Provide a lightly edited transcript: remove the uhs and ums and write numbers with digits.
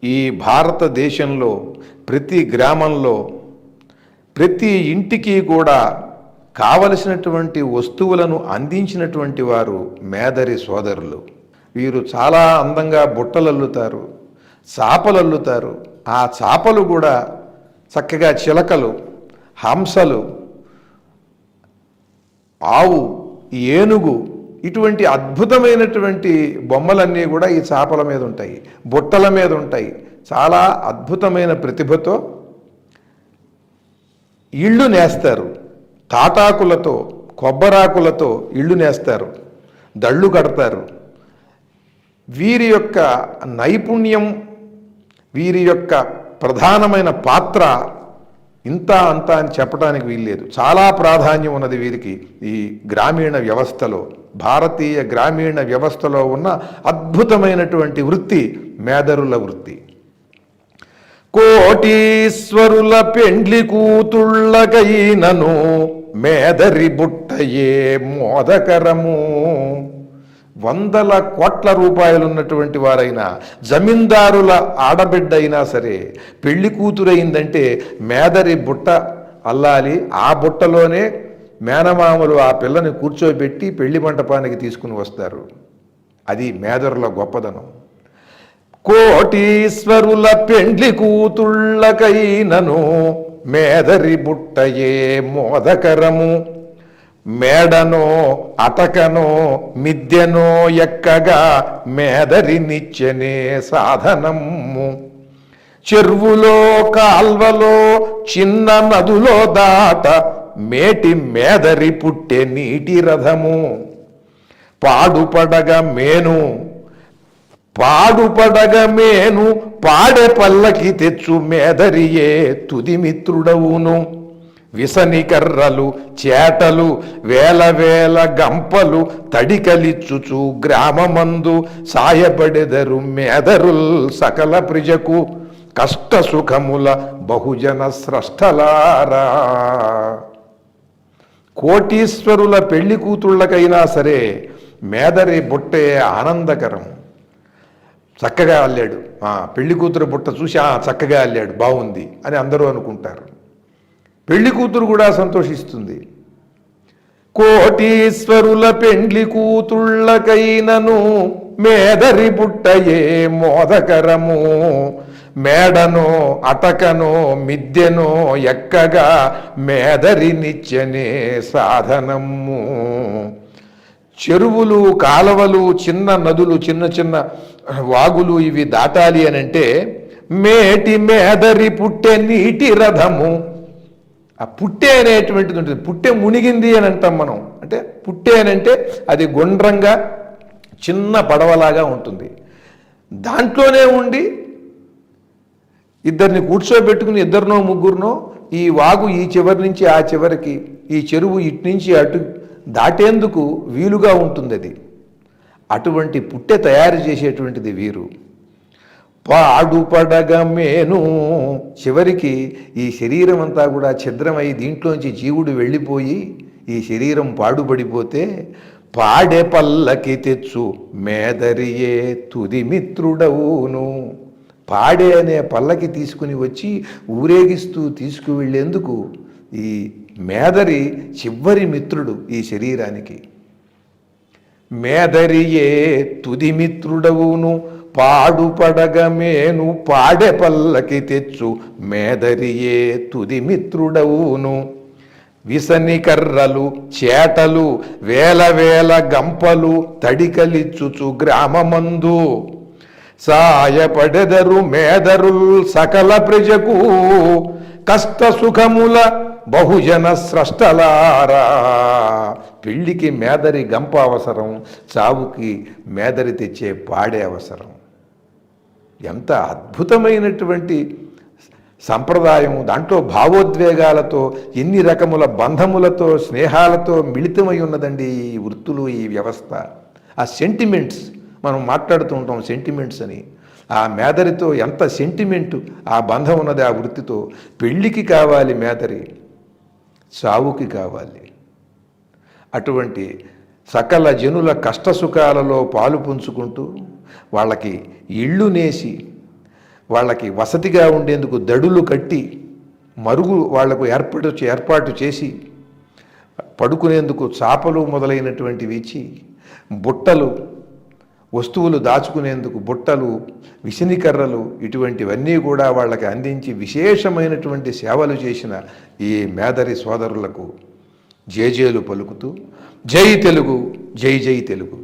ఈ భారతదేశంలో ప్రతి గ్రామంలో ప్రతి ఇంటికి కూడా కావలసినటువంటి వస్తువులను అందించినటువంటి వారు మేదరి సోదరులు. వీరు చాలా అందంగా బుట్టలల్లుతారు, చాపలల్లుతారు. ఆ చాపలు కూడా చక్కగా చిలకలు, హంసలు, ఆవు, ఏనుగు ఇటువంటి అద్భుతమైనటువంటి బొమ్మలన్నీ కూడా ఈ చాపల మీద ఉంటాయి, బుట్టల మీద ఉంటాయి. చాలా అద్భుతమైన ప్రతిభతో ఇళ్ళు నేస్తారు. తాటాకులతో, కొబ్బరాకులతో ఇళ్ళు నేస్తారు, దళ్ళు కడతారు. వీరి యొక్క నైపుణ్యం, వీరి యొక్క ప్రధానమైన పాత్ర ఇంత అంత అని చెప్పడానికి వీల్లేదు. చాలా ప్రాధాన్యం ఉన్నది వీరికి ఈ గ్రామీణ వ్యవస్థలో. భారతీయ గ్రామీణ వ్యవస్థలో ఉన్న అద్భుతమైనటువంటి వృత్తి మేదరుల వృత్తి. కోటీశ్వరుల పెండ్లి కూతుళ్ళకైనను మేదరి బుట్టయే మోదకరము. 100 కోట్ల రూపాయలున్నటువంటి వారైనా, జమీందారుల ఆడబిడ్డ అయినా సరే పెళ్లి కూతురైందంటే మేదరి బుట్ట అల్లాలి. ఆ బుట్టలోనే మేనమామలు ఆ పిల్లని కూర్చోబెట్టి పెళ్లి మంటపానికి తీసుకుని వస్తారు. అది మేదరుల గొప్పదనం. కోటీశ్వరుల పెండ్లి కూతుళ్ళకైనను మేదరి బుట్టయే మోదకరము. మేడనో అటకనో మిద్దెనో ఎక్కగా మేదరి నిచ్చెనే సాధనము. చెరువులో కాల్వలో చిన్న నదులో దాట మేటి మేదరి పుట్టె నీటి రథము. పాడుపడగ మేను పాడే పల్లకి తెచ్చు మేదరియే తుది మిత్రుడవును. విసని కర్రలు, చేటలు, వేల వేల గంపలు తడికలిచ్చుచు గ్రామమందు సాయపడెదరు మేదరుల్ సకల ప్రజకు కష్ట సుఖముల బహుజన స్రష్టలారా. కోటీశ్వరుల పెళ్లి కూతుళ్ళకైనా సరే మేదరి బుట్టే ఆనందకరం. చక్కగా అల్లాడు, పెళ్లి కూతురు బుట్ట చూసి చక్కగా అల్లాడు, బాగుంది అని అందరూ అనుకుంటారు. పెళ్లి కూతురు కూడా సంతోషిస్తుంది. కోటీశ్వరుల పెండ్లి కూతుళ్ళకైనను మేదరి బుట్టయే మోదకరము. మేడనో అటకనో మిద్దెనో ఎక్కగా మేదరి నిచ్చెనే సాధనము. చెరువులు, కాలవలు, చిన్న నదులు, చిన్న చిన్న వాగులు ఇవి దాటాలి అని అంటే మేటి మేదరి పుట్టె నీటి రథము. ఆ పుట్టె అనేటువంటిది ఉంటుంది. పుట్టె మునిగింది అని అంటాం మనం. అంటే పుట్టె అని అంటే అది గుండ్రంగా చిన్న పడవలాగా ఉంటుంది. దాంట్లోనే ఉండి ఇద్దరిని కూర్చోబెట్టుకుని, ఇద్దరినో ముగ్గురునో ఈ వాగు ఈ చివరి నుంచి ఆ చివరికి, ఈ చెరువు ఇటు నుంచి అటు దాటేందుకు వీలుగా ఉంటుంది. అది అటువంటి పుట్టె తయారు చేసేటువంటిది వీరు. పాడుపడగ మేను, చివరికి ఈ శరీరం అంతా కూడా ఛిద్రమై దీంట్లోంచి జీవుడు వెళ్ళిపోయి ఈ శరీరం పాడుపడిపోతే పాడే పల్లకి తెచ్చు మేదరియే తుది మిత్రుడవును. పాడే అనే పల్లకి తీసుకుని వచ్చి ఊరేగిస్తూ తీసుకువెళ్ళేందుకు ఈ మేదరి చివరి మిత్రుడు ఈ శరీరానికి. మేదరియే తుది మిత్రుడవును పాడుపడగ మేను పాడే పల్లకి తెచ్చు మేదరియే తుది మిత్రుడవును. విసని కర్రలు, చేటలు, వేల వేల గంపలు తడికలిచ్చుచు గ్రామమందు సాయపడెదరు మేదరుల్ సకల ప్రజకు కష్ట సుఖముల బహుజన స్రష్టలారా. పెళ్లికి మేదరి గంప అవసరం, చావుకి మేదరి తెచ్చే పాడే అవసరం. ఎంత అద్భుతమైనటువంటి సంప్రదాయము! దాంట్లో భావోద్వేగాలతో, ఎన్ని రకముల బంధములతో, స్నేహాలతో మిళితమై ఉన్నదండి ఈ వృత్తులు, ఈ వ్యవస్థ. ఆ సెంటిమెంట్స్ మనం మాట్లాడుతూ ఉంటాం, సెంటిమెంట్స్ అని. ఆ మేదరితో ఎంత సెంటిమెంటు, ఆ బంధం ఉన్నది ఆ వృత్తితో. పెళ్ళికి కావాలి మేదరి, చావుకి కావాలి. అటువంటి సకల జనుల కష్టసుఖాలలో పాలు పుంచుకుంటూ వాళ్ళకి ఇళ్ళు నేసి వాళ్ళకి వసతిగా ఉండేందుకు దడులు కట్టి మరుగు వాళ్లకు ఏర్పాటు చేసి పడుకునేందుకు చాపలు మొదలైనటువంటివి ఇచ్చి బుట్టలు వస్తువులు దాచుకునేందుకు బుట్టలు విసినికర్రలు ఇటువంటివన్నీ కూడా వాళ్ళకి అందించి విశేషమైనటువంటి సేవలు చేసిన ఈ మేదరి సోదరులకు జేజేలు పలుకుతూ జై తెలుగు, జై జై తెలుగు.